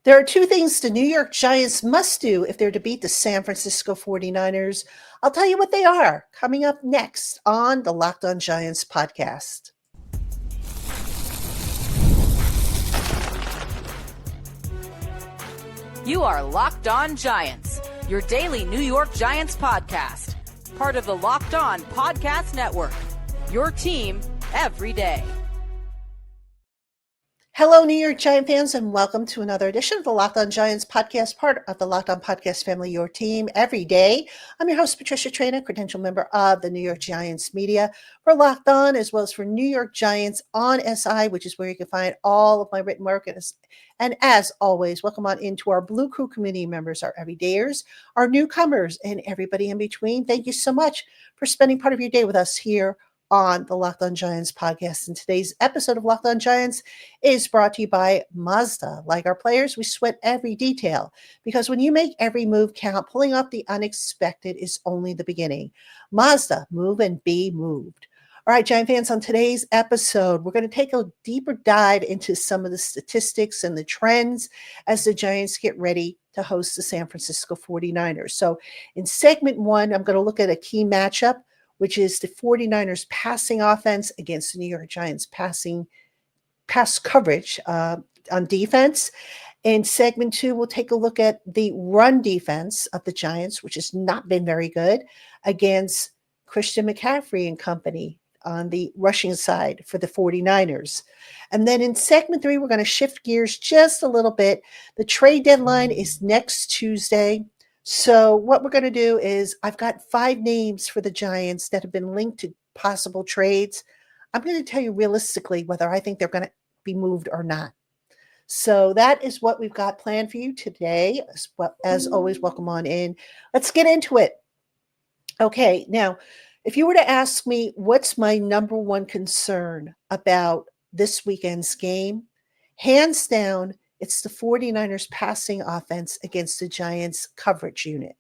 There are two things the New York Giants must do if they're to beat the San Francisco 49ers. I'll tell you what they are coming up next on the Locked On Giants podcast. You are Locked On Giants, your daily New York Giants podcast. Part of the Locked On Podcast Network, your team every day. Hello, New York Giant fans, and welcome to another edition of the Locked On Giants podcast, part of the Locked On Podcast family, your team every day. I'm your host, Patricia Traina, credential member of the New York Giants media for Locked On, as well as for New York Giants on SI, which is where you can find all of my written work. And as always, welcome on into our Blue Crew community members, our everydayers, our newcomers, and everybody in between. Thank you so much for spending part of your day with us here on the Locked On Giants podcast. And today's episode of Locked On Giants is brought to you by Mazda. Like our players, we sweat every detail because when you make every move count, pulling off the unexpected is only the beginning. Mazda, move and be moved. All right, Giant fans, on today's episode, we're going to take a deeper dive into some of the statistics and the trends as the Giants get ready to host the San Francisco 49ers. So in segment one, I'm going to look at a key matchup, which is the 49ers passing offense against the New York Giants pass coverage on defense. In segment two, we'll take a look at the run defense of the Giants, which has not been very good, against Christian McCaffrey and company on the rushing side for the 49ers. And then in segment three, we're going to shift gears just a little bit. The trade deadline is next Tuesday. So what we're going to do is I've got 5 names for the Giants that have been linked to possible trades. I'm going to tell you realistically whether I think they're going to be moved or not. So that is what we've got planned for you today. As always, welcome on in. Let's get into it. Okay, now, if you were to ask me what's my number one concern about this weekend's game, hands down, it's the 49ers passing offense against the Giants coverage unit.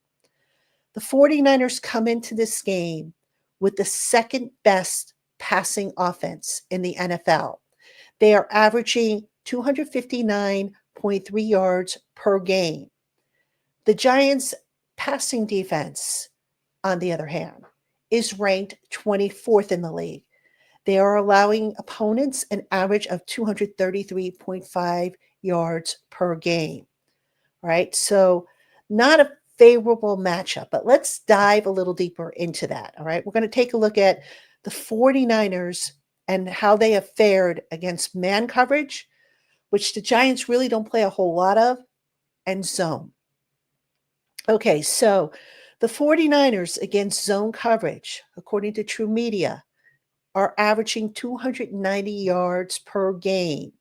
The 49ers come into this game with the second best passing offense in the NFL. They are averaging 259.3 yards per game. The Giants passing defense, on the other hand, is ranked 24th in the league. They are allowing opponents an average of 233.5 yards per game. All right, so not a favorable matchup, but let's dive a little deeper into that. All right, we're going to take a look at the 49ers and how they have fared against man coverage, which the Giants really don't play a whole lot of, and zone. Okay, so the 49ers against zone coverage, according to True Media, are averaging 290 yards per game.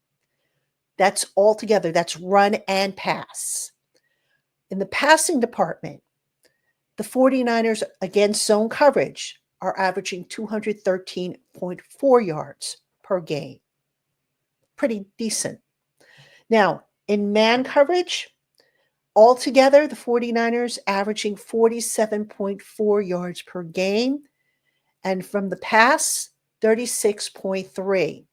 That's altogether, that's run and pass. In the passing department, the 49ers against zone coverage are averaging 213.4 yards per game. Pretty decent. Now, in man coverage, altogether, the 49ers averaging 47.4 yards per game. And from the pass, 36.3.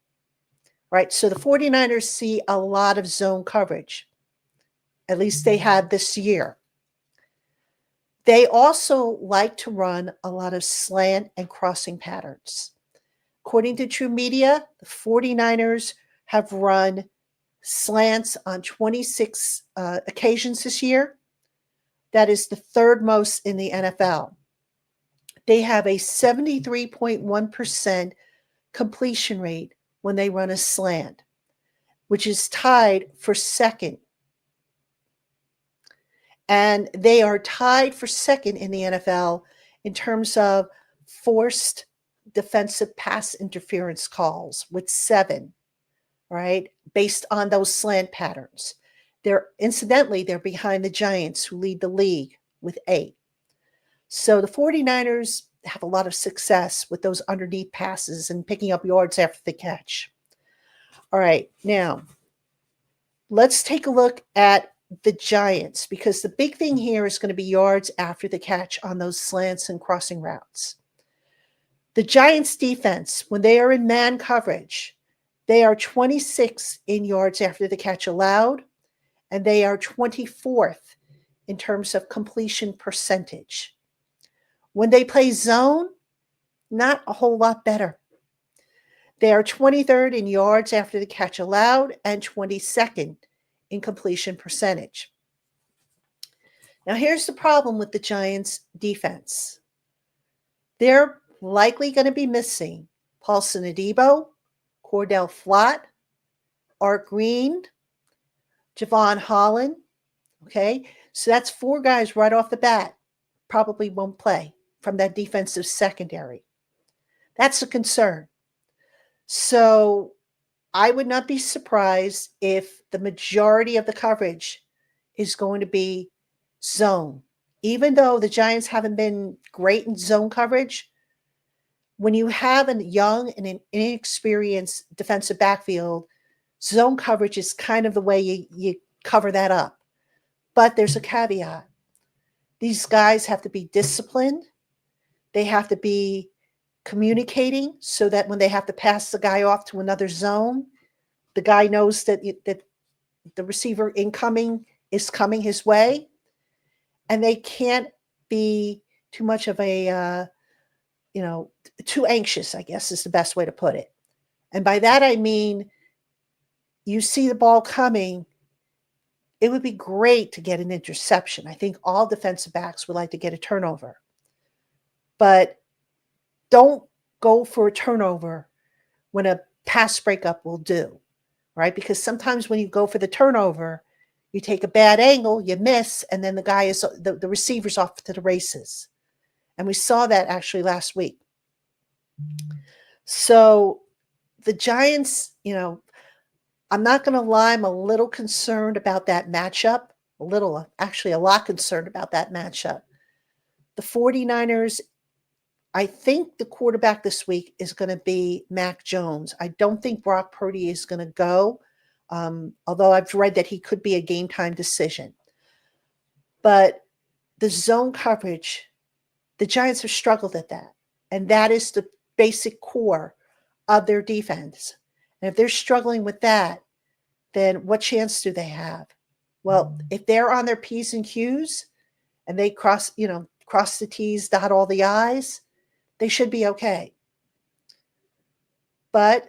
Right, so the 49ers see a lot of zone coverage. At least they had this year. They also like to run a lot of slant and crossing patterns. According to True Media, the 49ers have run slants on 26 occasions this year. That is the third most in the NFL. They have a 73.1% completion rate when they run a slant, which is tied for second. And they are tied for second in the NFL in terms of forced defensive pass interference calls with 7, right, based on those slant patterns. Incidentally, they're behind the Giants, who lead the league with 8. So the 49ers have a lot of success with those underneath passes and picking up yards after the catch. All right, now let's take a look at the Giants, because the big thing here is going to be yards after the catch on those slants and crossing routes. The Giants defense, when they are in man coverage, they are 26 in yards after the catch allowed and they are 24th in terms of completion percentage. When they play zone, not a whole lot better. They are 23rd in yards after the catch allowed and 22nd in completion percentage. Now, here's the problem with the Giants' defense. They're likely going to be missing Paulson Adebo, Cordell Flott, Art Green, Javon Holland. Okay, so that's 4 guys right off the bat probably won't play from that defensive secondary. That's a concern. So I would not be surprised if the majority of the coverage is going to be zone. Even though the Giants haven't been great in zone coverage, when you have a young and an inexperienced defensive backfield, zone coverage is kind of the way you cover that up. But there's a caveat. These guys have to be disciplined. They have to be communicating so that when they have to pass the guy off to another zone, the guy knows that the receiver incoming is coming his way. And they can't be too much of a, too anxious, I guess is the best way to put it. And by that, I mean, you see the ball coming, it would be great to get an interception. I think all defensive backs would like to get a turnover. But don't go for a turnover when a pass breakup will do, right? Because sometimes when you go for the turnover, you take a bad angle, you miss, and then the receiver's off to the races. And we saw that actually last week. So the Giants, I'm not going to lie, I'm a little concerned about that matchup. Actually a lot concerned about that matchup. The 49ers, I think the quarterback this week is going to be Mac Jones. I don't think Brock Purdy is going to go, although I've read that he could be a game time decision. But the zone coverage, the Giants have struggled at that. And that is the basic core of their defense. And if they're struggling with that, then what chance do they have? Well, if they're on their P's and Q's and they cross the T's, dot all the I's, they should be okay. But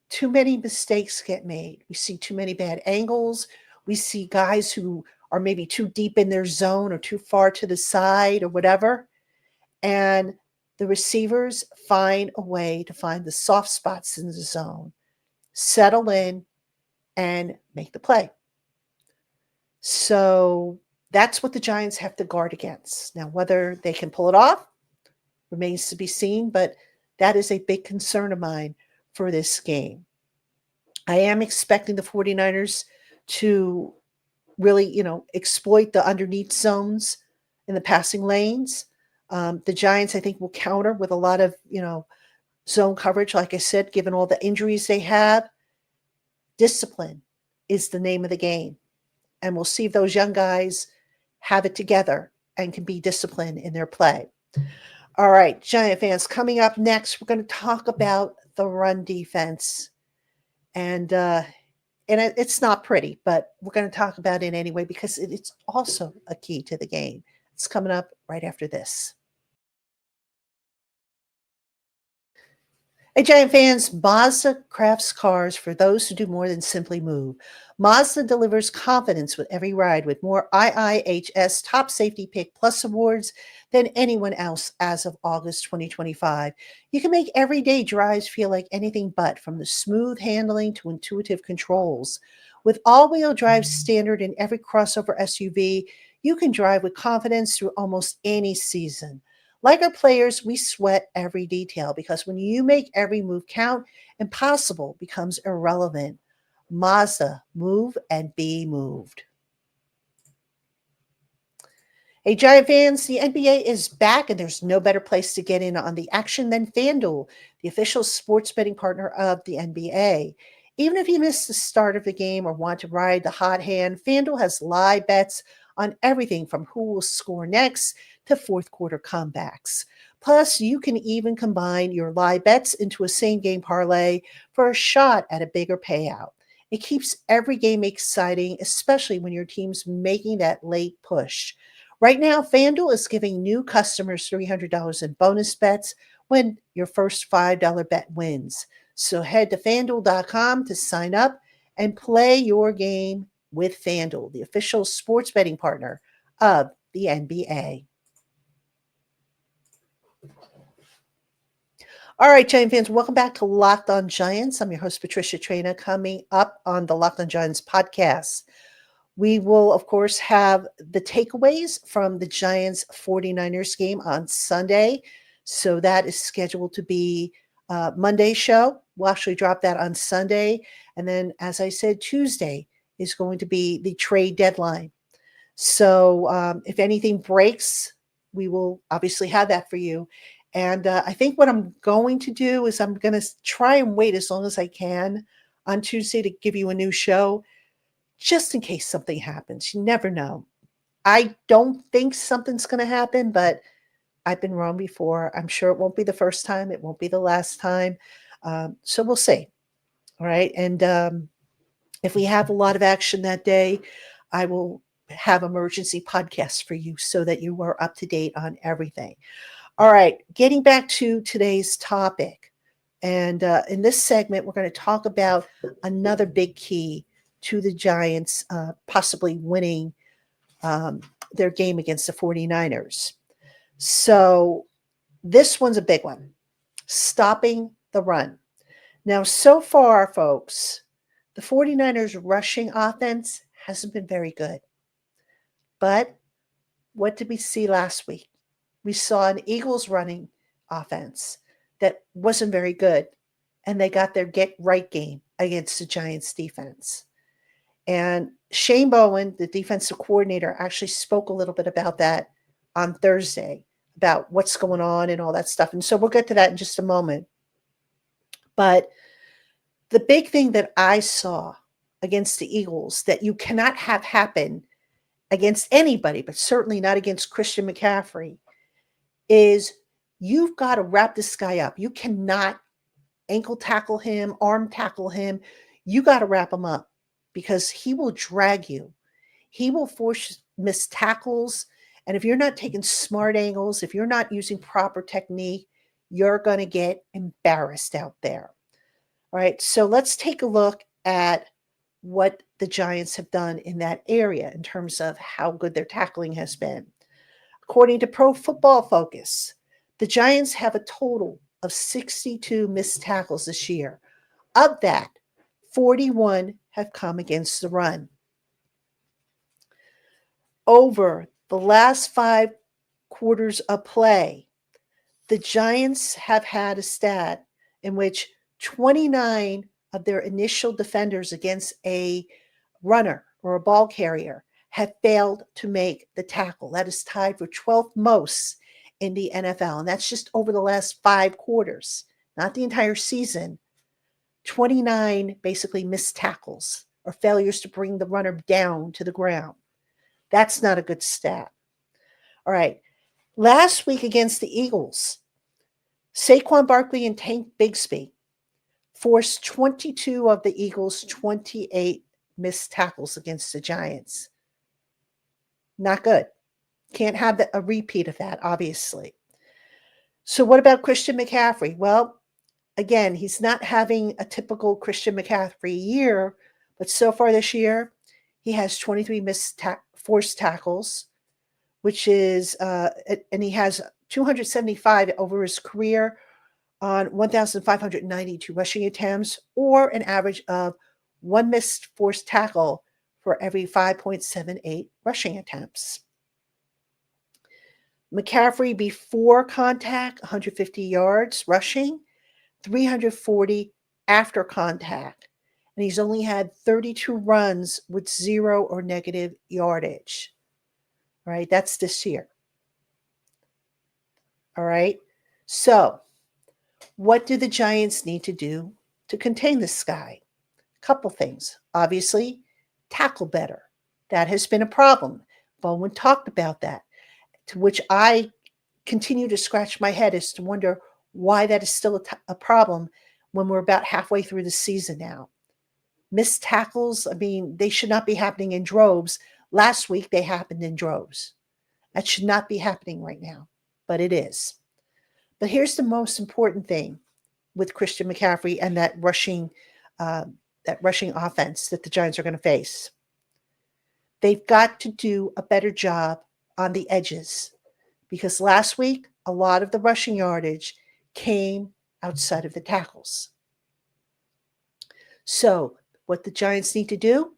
too many mistakes get made. We see too many bad angles. We see guys who are maybe too deep in their zone or too far to the side or whatever. And the receivers find a way to find the soft spots in the zone, settle in, and make the play. So that's what the Giants have to guard against. Now, whether they can pull it off remains to be seen, but that is a big concern of mine for this game. I am expecting the 49ers to really, exploit the underneath zones in the passing lanes. The Giants, I think, will counter with a lot of, zone coverage. Like I said, given all the injuries they have, discipline is the name of the game. And we'll see if those young guys have it together and can be disciplined in their play. All right, Giant fans, coming up next, we're going to talk about the run defense. And it's not pretty, but we're going to talk about it anyway because it's also a key to the game. It's coming up right after this. Hey, Giant fans, Mazda crafts cars for those who do more than simply move. Mazda delivers confidence with every ride with more IIHS Top Safety Pick Plus awards than anyone else as of August 2025. You can make everyday drives feel like anything but, from the smooth handling to intuitive controls. With all-wheel drive standard in every crossover SUV, you can drive with confidence through almost any season. Like our players, we sweat every detail because when you make every move count, impossible becomes irrelevant. Mazda, move and be moved. Hey, Giant fans, the NBA is back, and there's no better place to get in on the action than FanDuel, the official sports betting partner of the NBA. Even if you missed the start of the game or want to ride the hot hand, FanDuel has live bets on everything from who will score next to fourth quarter comebacks. Plus, you can even combine your live bets into a same game parlay for a shot at a bigger payout. It keeps every game exciting, especially when your team's making that late push. Right now, FanDuel is giving new customers $300 in bonus bets when your first $5 bet wins. So head to fanduel.com to sign up and play your game with FanDuel, the official sports betting partner of the NBA. All right, Giant fans, welcome back to Locked On Giants. I'm your host, Patricia Traina. Coming up on the Locked On Giants podcast, we will, of course, have the takeaways from the Giants 49ers game on Sunday. So that is scheduled to be Monday's show. We'll actually drop that on Sunday. And then, as I said, Tuesday is going to be the trade deadline. So if anything breaks, we will obviously have that for you. And I think what I'm going to do is I'm going to try and wait as long as I can on Tuesday to give you a new show, just in case something happens. You never know. I don't think something's going to happen, but I've been wrong before. I'm sure it won't be the first time. It won't be the last time. So we'll see. All right. And if we have a lot of action that day, I will have emergency podcasts for you so that you are up to date on everything. All right, getting back to today's topic. And in this segment, we're going to talk about another big key to the Giants possibly winning their game against the 49ers. So this one's a big one, stopping the run. Now, so far, folks, the 49ers rushing offense hasn't been very good. But what did we see last week? We saw an Eagles running offense that wasn't very good, and they got their get right game against the Giants defense. And Shane Bowen, the defensive coordinator, actually spoke a little bit about that on Thursday, about what's going on and all that stuff. And so we'll get to that in just a moment. But the big thing that I saw against the Eagles that you cannot have happen against anybody, but certainly not against Christian McCaffrey, is you've got to wrap this guy up. You cannot ankle tackle him, arm tackle him. You got to wrap him up because he will drag you. He will force missed tackles. And if you're not taking smart angles, if you're not using proper technique, you're going to get embarrassed out there. All right. So let's take a look at what the Giants have done in that area in terms of how good their tackling has been. According to Pro Football Focus, the Giants have a total of 62 missed tackles this year. Of that, 41 have come against the run. Over the last 5 quarters of play, the Giants have had a stat in which 29 of their initial defenders against a runner or a ball carrier have failed to make the tackle. That is tied for 12th most in the NFL. And that's just over the last 5 quarters, not the entire season. 29 basically missed tackles or failures to bring the runner down to the ground. That's not a good stat. All right. Last week against the Eagles, Saquon Barkley and Tank Bigsby forced 22 of the Eagles' 28 missed tackles against the Giants. Not good. Can't have a repeat of that, obviously. So what about Christian McCaffrey? Well, again, he's not having a typical Christian McCaffrey year, but so far this year, he has 23 missed forced tackles, which is, and he has 275 over his career on 1,592 rushing attempts, or an average of 1 missed forced tackle for every 5.78 rushing attempts. McCaffrey before contact, 150 yards rushing, 340 after contact. And he's only had 32 runs with 0 or negative yardage. All right, that's this year. All right, so what do the Giants need to do to contain this guy? A couple things. Obviously, tackle better. That has been a problem. Bowman talked about that, to which I continue to scratch my head as to wonder why that is still a problem when we're about halfway through the season now. Missed tackles, I mean, they should not be happening in droves. Last week, they happened in droves. That should not be happening right now, but it is. But here's the most important thing with Christian McCaffrey and that rushing offense that the Giants are going to face. They've got to do a better job on the edges because last week, a lot of the rushing yardage came outside of the tackles. So what the Giants need to do,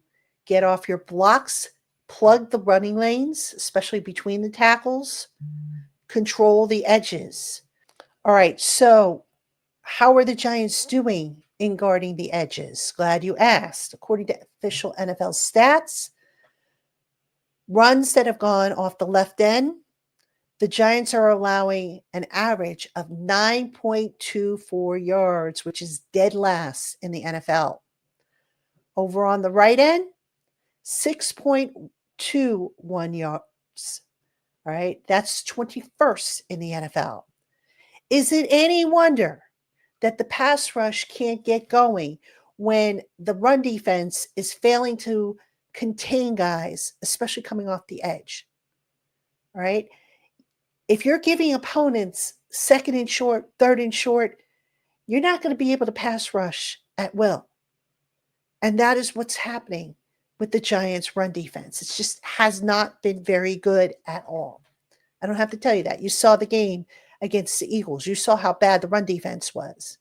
get off your blocks, plug the running lanes, especially between the tackles, control the edges. All right, so how are the Giants doing in guarding the edges? Glad you asked. According to official NFL stats, runs that have gone off the left end, the Giants are allowing an average of 9.24 yards, which is dead last in the NFL. Over on the right end, 6.21 yards. All right, that's 21st in the NFL. Is it any wonder that the pass rush can't get going when the run defense is failing to contain guys, especially coming off the edge? All right. If you're giving opponents second and short, third and short, you're not going to be able to pass rush at will. And that is what's happening with the Giants' run defense. It just has not been very good at all. I don't have to tell you that. You saw the game against the Eagles. You saw how bad the run defense was.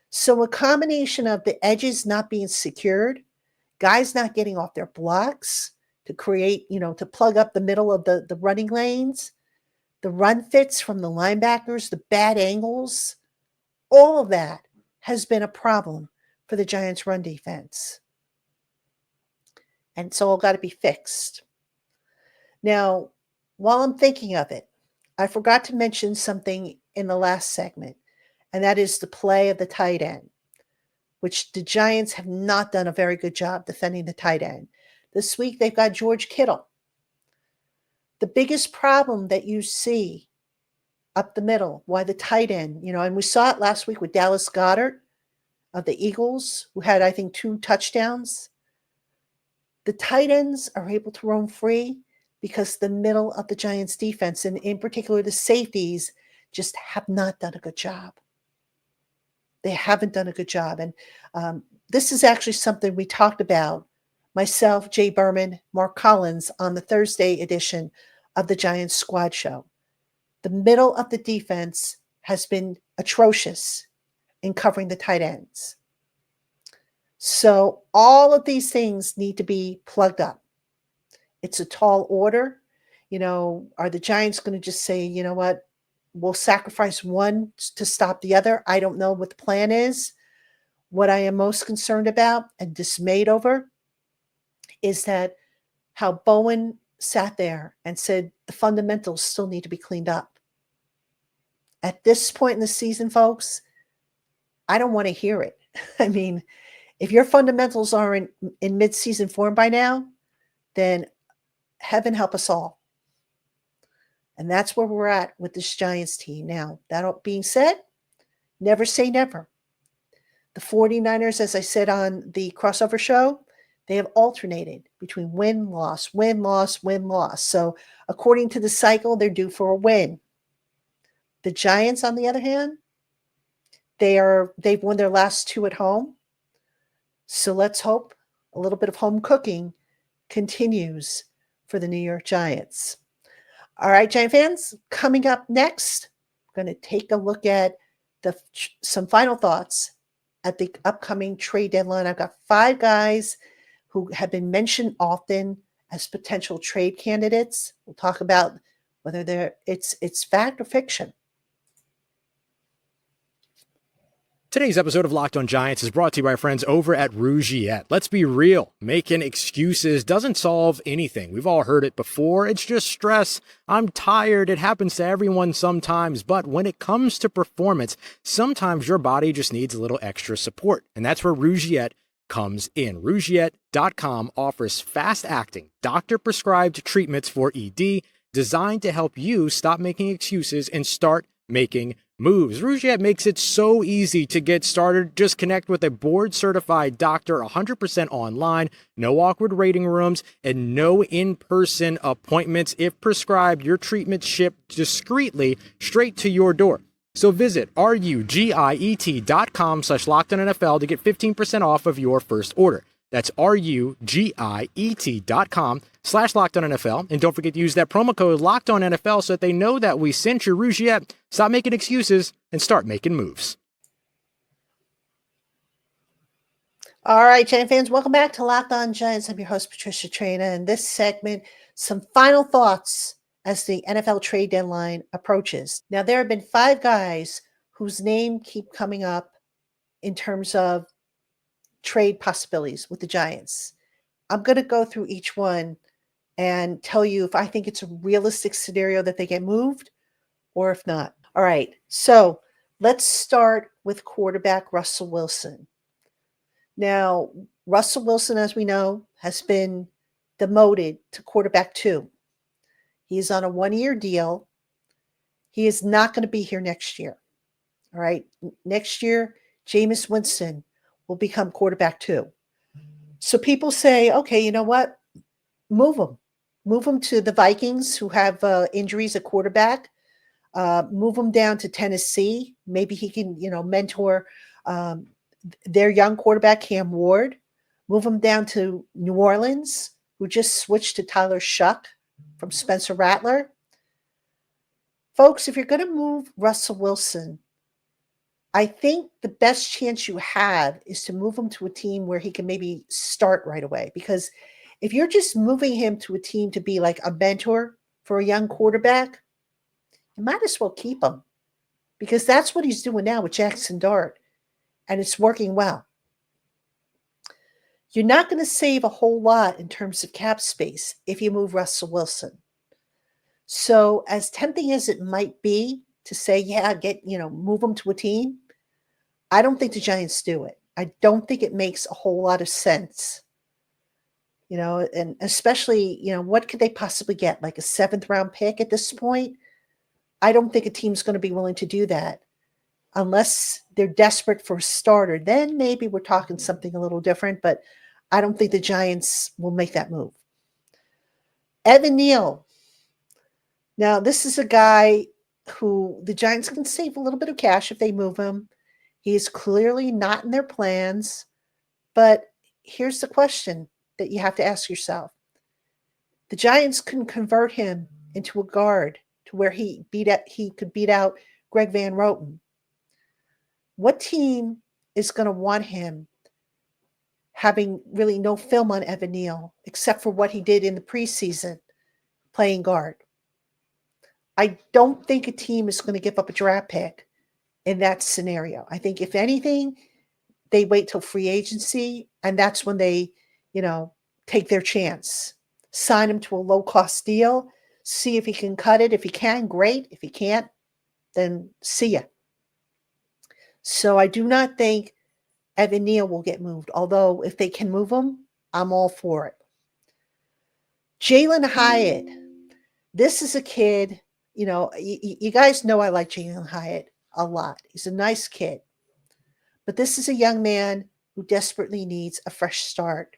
So a combination of the edges not being secured, guys not getting off their blocks to create, to plug up the middle of the running lanes, the run fits from the linebackers, the bad angles, all of that has been a problem for the Giants' run defense. And it's all got to be fixed. Now, while I'm thinking of it, I forgot to mention something in the last segment, and that is the play of the tight end, which the Giants have not done a very good job defending the tight end. This week, they've got George Kittle. The biggest problem that you see up the middle, why the tight end, and we saw it last week with Dallas Goedert of the Eagles, who had, I think, 2 touchdowns. The tight ends are able to roam free because the middle of the Giants' defense, and in particular the safeties, just have not done a good job. They haven't done a good job. And this is actually something we talked about, myself, Jay Berman, Mark Collins, on the Thursday edition of the Giants Squad Show. The middle of the defense has been atrocious in covering the tight ends. So all of these things need to be plugged up. It's a tall order. Are the Giants going to just say, you know what, we'll sacrifice one to stop the other? I don't know what the plan is. What I am most concerned about and dismayed over is that how Bowen sat there and said the fundamentals still need to be cleaned up. At this point in the season, folks, I don't want to hear it. I mean, if your fundamentals are in mid-season form by now, then heaven help us all. And that's where we're at with this Giants team. Now, that being said, never say never. The 49ers, as I said on the crossover show, they have alternated between win, loss, win, loss, win, loss. So according to the cycle, they're due for a win. The Giants, on the other hand, they've won their last 2 at home. So let's hope a little bit of home cooking continues for the New York Giants. All right, Giant fans, coming up next, we're going to take a look at some final thoughts at the upcoming trade deadline. I've got 5 guys who have been mentioned often as potential trade candidates. We'll talk about whether it's fact or fiction. Today's episode of Locked on Giants is brought to you by our friends over at Rougiette. Let's be real. Making excuses doesn't solve anything. We've all heard it before. It's just stress. I'm tired. It happens to everyone sometimes. But when it comes to performance, sometimes your body just needs a little extra support. And that's where Rougiette comes in. Rougiette.com offers fast-acting, doctor-prescribed treatments for ED designed to help you stop making excuses and start making moves. Rougiette makes it so easy to get started. Just connect with a board-certified doctor 100% online, no awkward waiting rooms, and no in-person appointments. If prescribed, your treatment shipped discreetly straight to your door. So visit rugiet.com/LockedOnNFL to get 15% off of your first order. That's rugiet.com/LockedOnNFL. And don't forget to use that promo code LockedOnNFL so that they know that we sent you. Rougiette. Stop making excuses and start making moves. All right, Giant fans, welcome back to Locked On Giants. I'm your host, Patricia Traina. In this segment, some final thoughts as the NFL trade deadline approaches. Now, there have been 5 guys whose name keep coming up in terms of trade possibilities with the Giants. I'm going to go through each one and tell you if I think it's a realistic scenario that they get moved or if not. All right, so let's start with quarterback Russell Wilson. Now, Russell Wilson, as we know, has been demoted to quarterback 2. He's on a 1-year deal. He is not going to be here next year. All right, next year, Jameis Winston will become quarterback 2. So people say, okay, you know what? Move him. Move him to the Vikings, who have injuries at quarterback. Move him down to Tennessee. Maybe he can, mentor their young quarterback, Cam Ward. Move him down to New Orleans, who just switched to Tyler Shuck from Spencer Rattler. Folks, if you're going to move Russell Wilson, I think the best chance you have is to move him to a team where he can maybe start right away. Because if you're just moving him to a team to be like a mentor for a young quarterback, you might as well keep him. Because that's what he's doing now with Jackson Dart. And it's working well. You're not going to save a whole lot in terms of cap space if you move Russell Wilson. So as tempting as it might be to say, move him to a team, I don't think the Giants do it. I don't think it makes a whole lot of sense. And especially, what could they possibly get? Like a 7th round pick at this point? I don't think a team's going to be willing to do that unless they're desperate for a starter. Then maybe we're talking something a little different, but I don't think the Giants will make that move. Evan Neal. Now, this is a guy who the Giants can save a little bit of cash if they move him. He is clearly not in their plans, but here's the question that you have to ask yourself. The Giants can convert him into a guard to where he could beat out Greg Van Roten. What team is going to want him having really no film on Evan Neal except for what he did in the preseason playing guard? I don't think a team is going to give up a draft pick in that scenario. I think if anything, they wait till free agency, and that's when they, take their chance. Sign him to a low-cost deal, see if he can cut it. If he can, great. If he can't, then see ya. So I do not think Evan Neal will get moved, although if they can move him, I'm all for it. Jalen Hyatt. This is a kid, you guys know I like Jalen Hyatt a lot. He's a nice kid. But this is a young man who desperately needs a fresh start,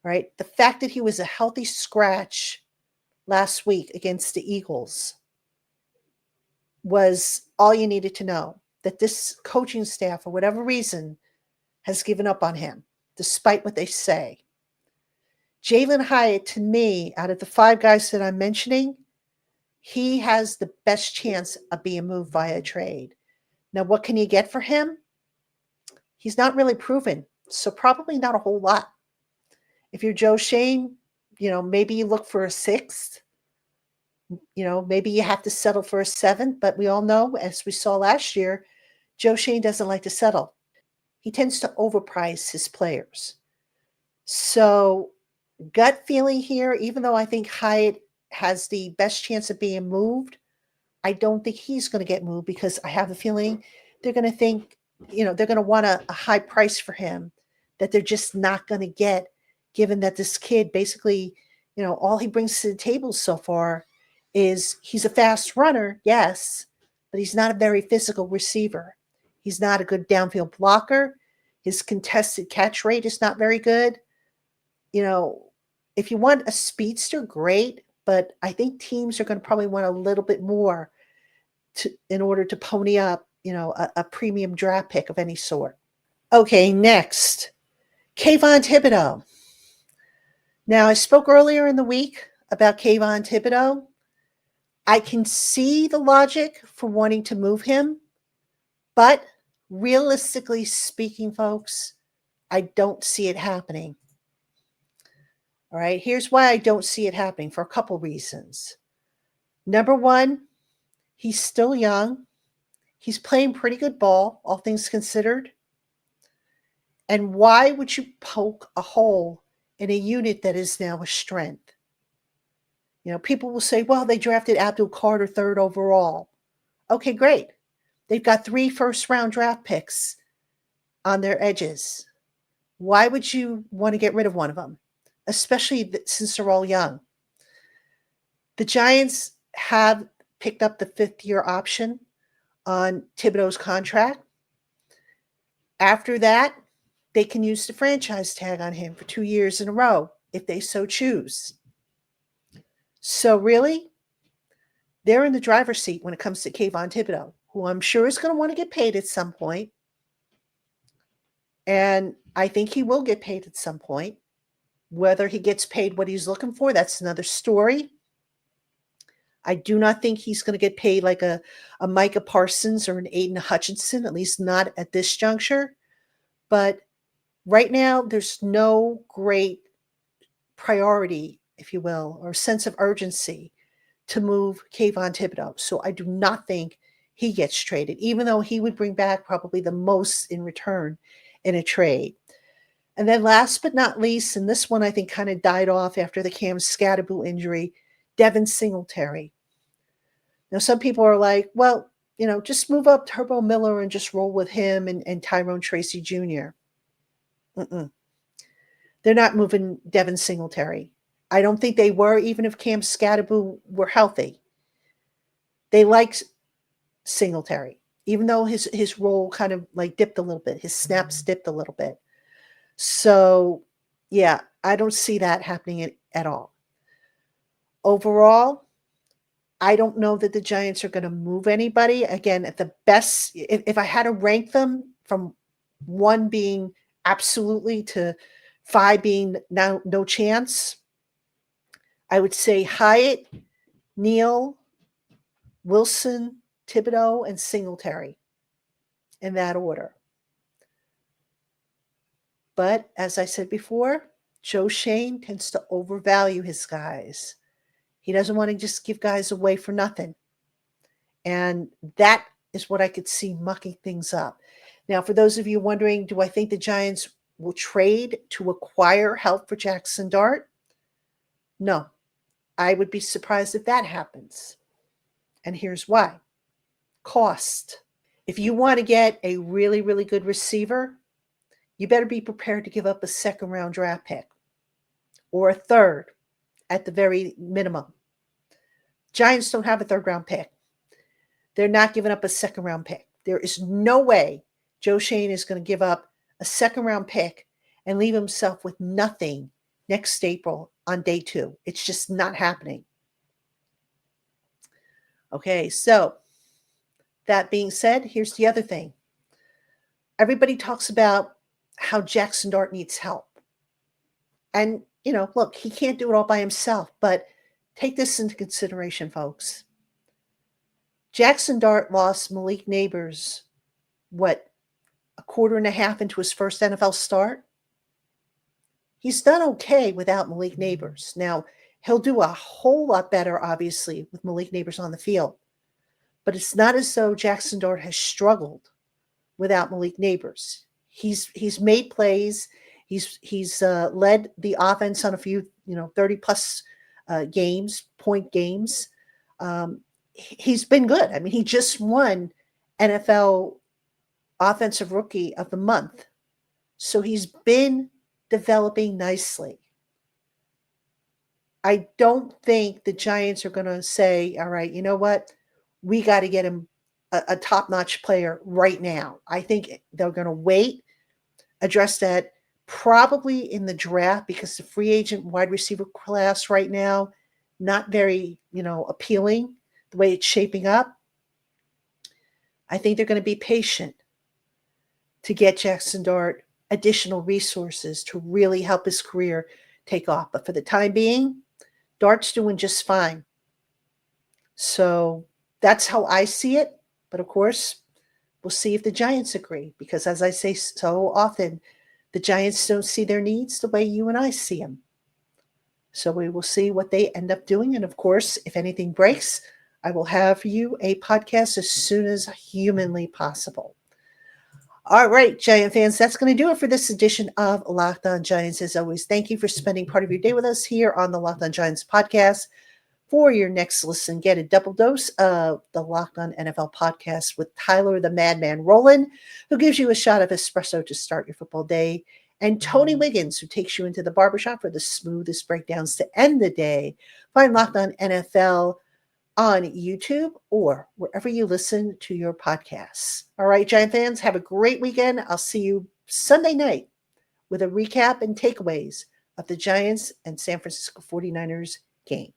right? The fact that he was a healthy scratch last week against the Eagles was all you needed to know, that this coaching staff, for whatever reason, has given up on him, despite what they say. Jalen Hyatt, to me, out of the 5 guys that I'm mentioning, he has the best chance of being moved via trade. Now, what can you get for him? He's not really proven, so probably not a whole lot. If you're Joe Shane, maybe you look for a 6th. Maybe you have to settle for a 7th, but we all know, as we saw last year, Joe Shane doesn't like to settle. He tends to overprice his players. So, gut feeling here, even though I think Hyatt has the best chance of being moved, I don't think he's going to get moved because I have a feeling they're going to think, they're going to want a high price for him that they're just not going to get, given that this kid basically, all he brings to the table so far is he's a fast runner, yes, but he's not a very physical receiver. He's not a good downfield blocker. His contested catch rate is not very good. If you want a speedster, great, but I think teams are going to probably want a little bit more in order to pony up, a premium draft pick of any sort. Okay, next, Kayvon Thibodeau. Now, I spoke earlier in the week about Kayvon Thibodeau. I can see the logic for wanting to move him, but realistically speaking, folks, I don't see it happening. All right, here's why I don't see it happening, for a couple reasons. Number one, he's still young. He's playing pretty good ball, all things considered. And why would you poke a hole in a unit that is now a strength? People will say, well, they drafted Abdul Carter 3rd overall. Okay, great. They've got 3 first-round draft picks on their edges. Why would you want to get rid of one of them? Especially since they're all young. The Giants have picked up the 5th-year option on Thibodeau's contract. After that, they can use the franchise tag on him for 2 years in a row if they so choose. So really, they're in the driver's seat when it comes to Kayvon Thibodeau, who I'm sure is going to want to get paid at some point. And I think he will get paid at some point. Whether he gets paid what he's looking for, that's another story. I do not think he's going to get paid like a Micah Parsons or an Aiden Hutchinson, at least not at this juncture. But right now, there's no great priority, if you will, or sense of urgency to move Kayvon Thibodeau. So I do not think he gets traded, even though he would bring back probably the most in return in a trade. And then last but not least, and this one I think kind of died off after the Cam Scatterboo injury, Devin Singletary. Now, some people are like, well, just move up Turbo Miller and just roll with him and Tyrone Tracy Jr. They're not moving Devin Singletary. I don't think they were, even if Cam Scatterboo were healthy. They like Singletary, even though his role kind of like dipped a little bit. His snaps dipped a little bit. So, yeah, I don't see that happening at all. Overall, I don't know that the Giants are going to move anybody. Again, at the best, if I had to rank them from 1 being absolutely to 5 being now no chance, I would say Hyatt, Neal, Wilson, Thibodeau, and Singletary in that order. But as I said before, Joe Schoen tends to overvalue his guys. He doesn't want to just give guys away for nothing. And that is what I could see mucking things up. Now, for those of you wondering, do I think the Giants will trade to acquire help for Jackson Dart? No. I would be surprised if that happens. And here's why. Cost. If you want to get a really, really good receiver, you better be prepared to give up a 2nd-round draft pick or a 3rd at the very minimum. Giants don't have a 3rd-round pick. They're not giving up a 2nd-round pick. There is no way Joe Schoen is going to give up a 2nd-round pick and leave himself with nothing next April on day 2. It's just not happening. Okay, so that being said, here's the other thing. Everybody talks about how Jackson Dart needs help. And, look, he can't do it all by himself, but take this into consideration, folks. Jackson Dart lost Malik Neighbors, a quarter and a half into his first NFL start? He's done okay without Malik Neighbors. Now, he'll do a whole lot better, obviously, with Malik Neighbors on the field. But it's not as though Jackson Dart has struggled without Malik Neighbors. He's made plays. He's led the offense on a few 30-plus point games. He's been good. I mean, he just won NFL Offensive Rookie of the Month. So he's been developing nicely. I don't think the Giants are going to say, all right, you know what? We got to get him a top-notch player right now. I think they're going to wait, address that probably in the draft, because the free agent wide receiver class right now, not very, appealing the way it's shaping up. I think they're going to be patient to get Jackson Dart additional resources to really help his career take off. But for the time being, Dart's doing just fine. So that's how I see it. But of course, we'll see if the Giants agree, because as I say so often, the Giants don't see their needs the way you and I see them. So we will see what they end up doing. And of course, if anything breaks, I will have for you a podcast as soon as humanly possible. All right, Giant fans, that's going to do it for this edition of Locked On Giants. As always, thank you for spending part of your day with us here on the Locked On Giants podcast. For your next listen, get a double dose of the Locked On NFL podcast with Tyler the Madman Rowland, who gives you a shot of espresso to start your football day, and Tony Wiggins, who takes you into the barbershop for the smoothest breakdowns to end the day. Find Locked On NFL on YouTube or wherever you listen to your podcasts. All right, Giant fans, have a great weekend. I'll see you Sunday night with a recap and takeaways of the Giants and San Francisco 49ers game.